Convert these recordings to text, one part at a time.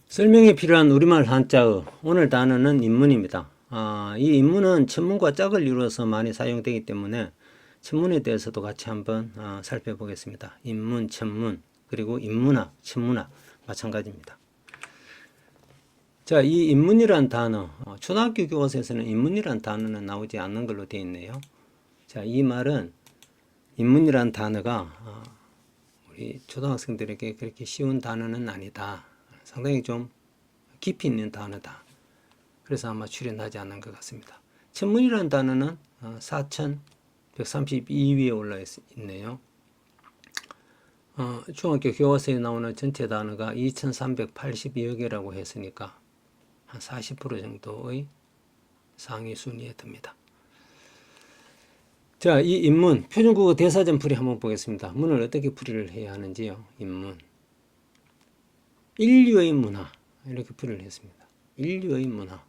설명에 필요한 우리말 한자어 오늘 단어는 인문입니다. 이 인문은 천문과 짝을 이루어서 많이 사용되기 때문에 천문에 대해서도 같이 한번 살펴보겠습니다. 인문, 천문, 그리고 인문학, 천문학 마찬가지입니다. 자, 이 인문이란 단어, 초등학교 교과서에서는 인문이란 단어는 나오지 않는 걸로 되어 있네요. 자, 이 말은 인문이란 단어가 우리 초등학생들에게 그렇게 쉬운 단어는 아니다. 상당히 좀 깊이 있는 단어다. 그래서 아마 출연하지 않은 것 같습니다. 천문이라는 단어는 4132위에 올라 있네요. 중학교 교과서에 나오는 전체 단어가 2382여 개라고 했으니까 한 40% 정도의 상위 순위에 듭니다. 자, 이 인문, 표준국어 대사전 풀이 한번 보겠습니다. 문을 어떻게 풀이를 해야 하는지요. 인문. 인류의 문화. 이렇게 풀이를 했습니다. 인류의 문화.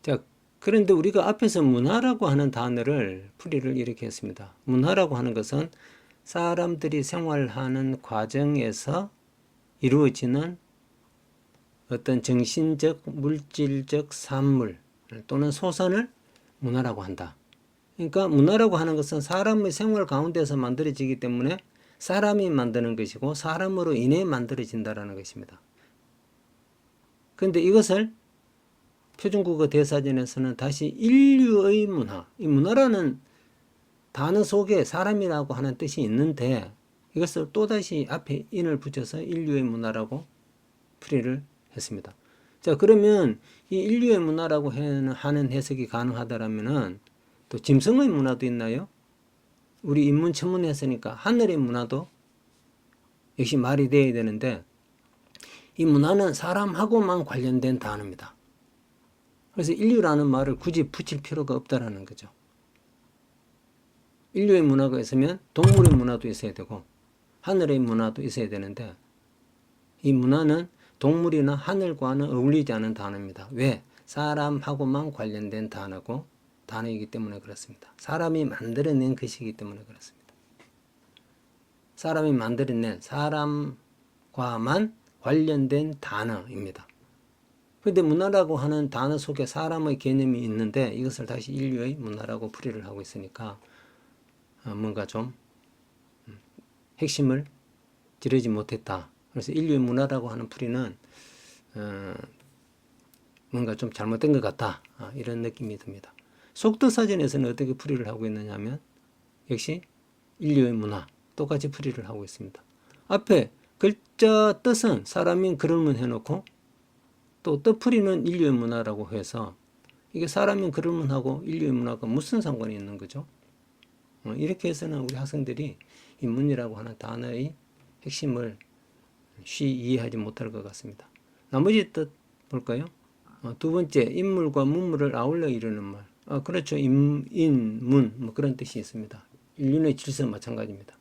자, 그런데 우리가 앞에서 문화라고 하는 단어를 풀이를 이렇게 했습니다. 문화라고 하는 것은 사람들이 생활하는 과정에서 이루어지는 어떤 정신적, 물질적 산물 또는 소산을 문화라고 한다. 그러니까 문화라고 하는 것은 사람의 생활 가운데서 만들어지기 때문에 사람이 만드는 것이고 사람으로 인해 만들어진다라는 것입니다. 그런데 이것을 표준국어 대사전에서는 다시 인류의 문화, 이 문화라는 단어 속에 사람이라고 하는 뜻이 있는데 이것을 또다시 앞에 인을 붙여서 인류의 문화라고 풀이를 했습니다. 자, 그러면 이 인류의 문화라고 하는 해석이 가능하다라면은 또 짐승의 문화도 있나요? 우리 인문 천문 했으니까 하늘의 문화도 역시 말이 되어야 되는데 이 문화는 사람하고만 관련된 단어입니다. 그래서 인류라는 말을 굳이 붙일 필요가 없다라는 거죠. 인류의 문화가 있으면 동물의 문화도 있어야 되고 하늘의 문화도 있어야 되는데 이 문화는 동물이나 하늘과는 어울리지 않은 단어입니다. 왜? 사람하고만 관련된 단어이기 때문에 그렇습니다. 사람이 만들어낸 것이기 때문에 그렇습니다. 사람이 만들어낸 사람과만 관련된 단어입니다. 그런데 문화라고 하는 단어 속에 사람의 개념이 있는데 이것을 다시 인류의 문화라고 풀이를 하고 있으니까 뭔가 좀 핵심을 찌르지 못했다. 그래서 인류의 문화라고 하는 풀이는 뭔가 좀 잘못된 것 같다. 이런 느낌이 듭니다. 속도사전에서는 어떻게 풀이를 하고 있느냐 하면 역시 인류의 문화 똑같이 풀이를 하고 있습니다. 앞에 글자 뜻은 사람인 그름을 해놓고 또 뜻풀이는 인류의 문화라고 해서 이게 사람인 그름하고 인류의 문화가 무슨 상관이 있는 거죠? 이렇게 해서는 우리 학생들이 인문이라고 하는 단어의 핵심을 쉬이 이해하지 못할 것 같습니다. 나머지 뜻 볼까요? 두 번째, 인물과 문물을 아울러 이루는 말. 그렇죠. 문, 뭐 그런 뜻이 있습니다. 인륜의 질서 마찬가지입니다.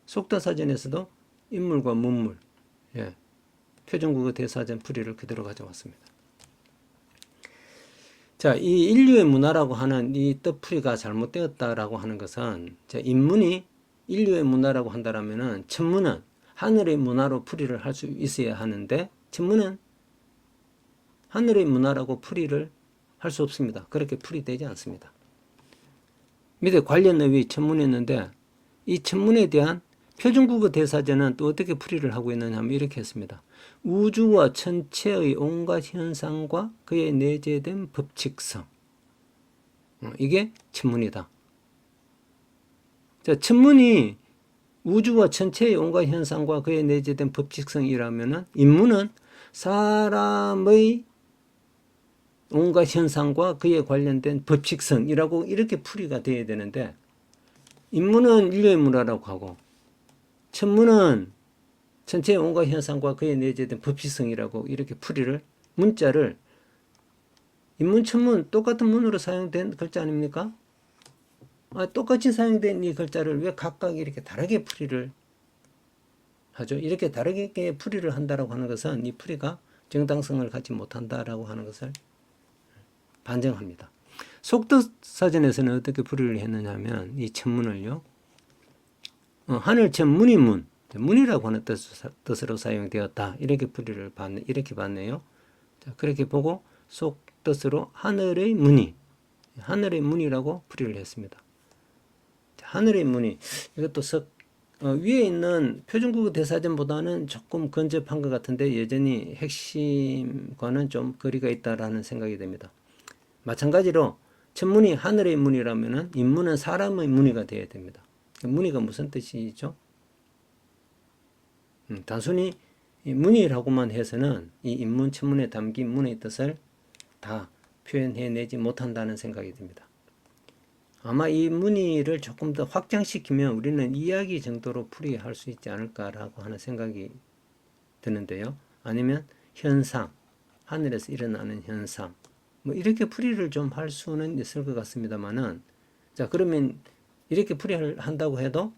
속다사전에서도 인물과 문물, 예, 표준국어 대사전 풀이를 그대로 가져왔습니다. 자, 이 인류의 문화라고 하는 이 뜻풀이가 잘못되었다라고 하는 것은 인문이 인류의 문화라고 한다라면은 천문은 하늘의 문화로 풀이를 할 수 있어야 하는데 천문은 하늘의 문화라고 풀이를 할 수 없습니다. 그렇게 풀이되지 않습니다. 밑에 관련어휘 천문했는데 이 천문에 대한 표준국어 대사전은 또 어떻게 풀이를 하고 있느냐 하면 이렇게 했습니다. 우주와 천체의 온갖 현상과 그에 내재된 법칙성. 이게 천문이다. 자, 천문이 우주와 천체의 온갖 현상과 그에 내재된 법칙성이라면은 인문은 사람의 온갖 현상과 그에 관련된 법칙성이라고 이렇게 풀이가 되어야 되는데 인문은 인류의 문화라고 하고 천문은 천체의 온갖 현상과 그에 내재된 법칙성이라고 이렇게 풀이를 문자를 인문 천문 똑같은 문으로 사용된 글자 아닙니까? 똑같이 사용된 이 글자를 왜 각각 이렇게 다르게 풀이를 하죠? 이렇게 다르게 풀이를 한다라고 하는 것은 이 풀이가 정당성을 갖지 못한다라고 하는 것을 반증합니다. 속뜻사전에서는 어떻게 풀이를 했느냐 하면 이 천문을요. 하늘천 문이문, 문이라고 하는 뜻으로 사용되었다. 이렇게 봤네요. 자, 그렇게 보고 속뜻으로 하늘의 문이라고 풀이를 했습니다. 자, 하늘의 문이 이것도 위에 있는 표준국어 대사전보다는 조금 근접한 것 같은데 여전히 핵심과는 좀 거리가 있다라는 생각이 됩니다. 마찬가지로 첫 문이 하늘의 문이라면은 인문은 사람의 문이가 되어야 됩니다. 문이가 무슨 뜻이죠? 단순히 문이라고만 해서는 이 인문, 천문에 담긴 문의 뜻을 다 표현해내지 못한다는 생각이 듭니다. 아마 이 문의를 조금 더 확장시키면 우리는 이야기 정도로 풀이할 수 있지 않을까라고 하는 생각이 드는데요. 아니면 현상, 하늘에서 일어나는 현상, 뭐 이렇게 풀이를 좀 할 수는 있을 것 같습니다만은, 자, 그러면 이렇게 풀이를 한다고 해도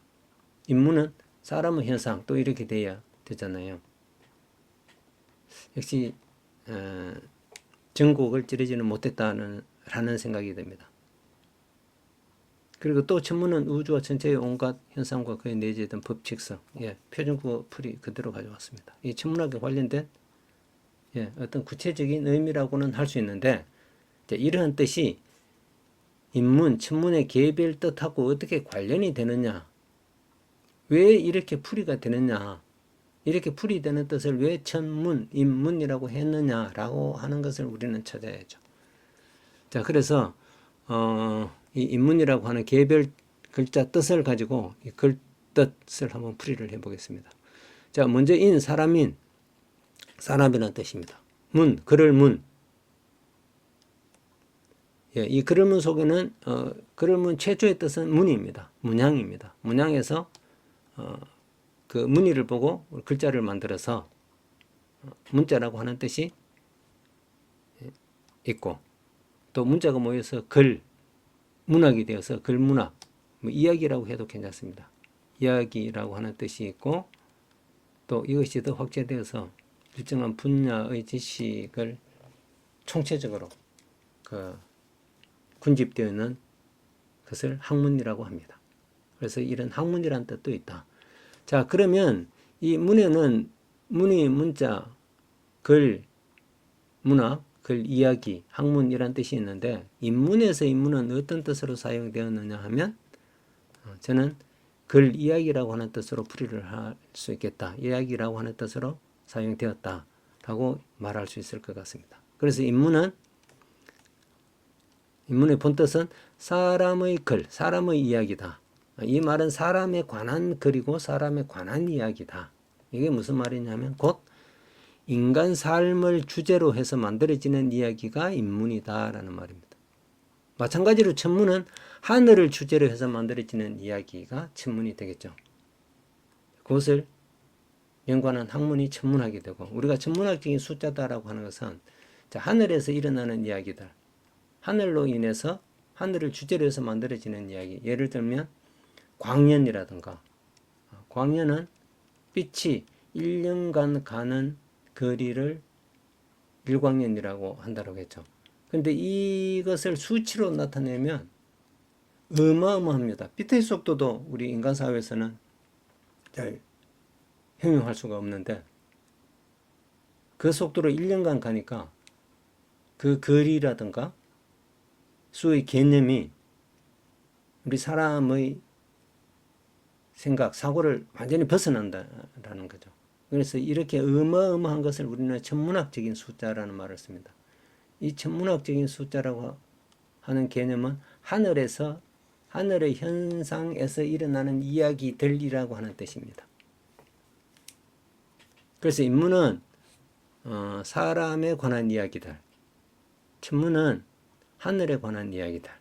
인문은 사람의 현상 또 이렇게 돼야 되잖아요. 역시 전곡을 찌르지는 못했다는 생각이 듭니다. 그리고 또 천문은 우주와 전체의 온갖 현상과 그에 내재된 법칙성, 표준국어 풀이 그대로 가져왔습니다. 이 천문학에 관련된 어떤 구체적인 의미라고는 할 수 있는데, 이러한 뜻이 인문, 천문의 개별 뜻하고 어떻게 관련이 되느냐, 왜 이렇게 풀이가 되느냐, 이렇게 풀이되는 뜻을 왜 천문, 인문이라고 했느냐라고 하는 것을 우리는 찾아야죠. 자, 그래서 이 인문이라고 하는 개별 글자 뜻을 가지고 이 글 뜻을 한번 풀이를 해보겠습니다. 자, 먼저 사람이라는 뜻입니다. 글을 문. 이 글을 문 속에는 글을 문 최초의 뜻은 문입니다. 문양입니다. 문양에서 그 문의를 보고 글자를 만들어서 문자라고 하는 뜻이 있고, 또 문자가 모여서 문학이 되어서 글문학, 뭐 이야기라고 해도 괜찮습니다. 이야기라고 하는 뜻이 있고, 또 이것이 더 확대되어서 일정한 분야의 지식을 총체적으로 군집되어 있는 것을 학문이라고 합니다. 그래서 이런 학문이라는 뜻도 있다. 자, 그러면 이 문에는 문의, 문자, 글, 문학, 글, 이야기, 학문이란 뜻이 있는데, 인문에서 인문은 어떤 뜻으로 사용되었느냐 하면 저는 글, 이야기라고 하는 뜻으로 풀이를 할 수 있겠다. 이야기라고 하는 뜻으로 사용되었다라고 말할 수 있을 것 같습니다. 그래서 인문의 본뜻은 사람의 글, 사람의 이야기다. 이 말은 사람에 관한 글이고 사람에 관한 이야기다. 이게 무슨 말이냐면 곧 인간 삶을 주제로 해서 만들어지는 이야기가 인문이다라는 말입니다. 마찬가지로 천문은 하늘을 주제로 해서 만들어지는 이야기가 천문이 되겠죠. 그것을 연관한 학문이 천문학이 되고, 우리가 천문학적인 숫자다라고 하는 것은 하늘에서 일어나는 이야기들, 하늘로 인해서 하늘을 주제로 해서 만들어지는 이야기, 예를 들면 광년이라든가, 광년은 빛이 1년간 가는 거리를 일광년이라고 한다고 했죠. 근데 이것을 수치로 나타내면 어마어마합니다. 빛의 속도도 우리 인간 사회에서는 잘 형용할 수가 없는데, 그 속도로 1년간 가니까 그 거리라든가 수의 개념이 우리 사람의 생각, 사고를 완전히 벗어난다라는 거죠. 그래서 이렇게 어마어마한 것을 우리는 천문학적인 숫자라는 말을 씁니다. 이 천문학적인 숫자라고 하는 개념은 하늘의 현상에서 일어나는 이야기들이라고 하는 뜻입니다. 그래서 인문은 사람에 관한 이야기들, 천문은 하늘에 관한 이야기들,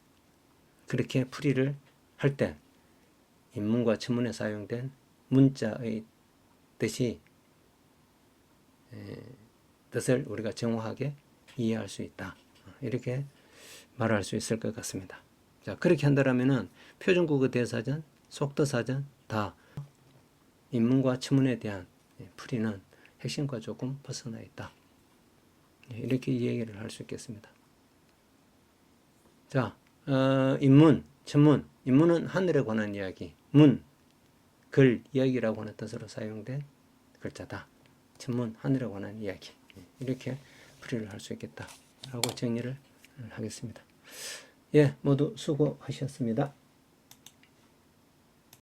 그렇게 풀이를 할 때 인문과 천문에 사용된 문자의 뜻을 우리가 정확하게 이해할 수 있다. 이렇게 말할 수 있을 것 같습니다. 자, 그렇게 한다면은 표준국어 대사전, 속도사전 다 인문과 천문에 대한 풀이는 핵심과 조금 벗어나 있다. 이렇게 얘기를 할 수 있겠습니다. 자, 인문, 천문. 인문은 하늘에 관한 이야기. 글, 이야기라고 하는 뜻으로 사용된 글자다. 천문, 하늘에 관한 이야기. 이렇게 풀이를 할 수 있겠다라고 정리를 하겠습니다. 예, 모두 수고하셨습니다.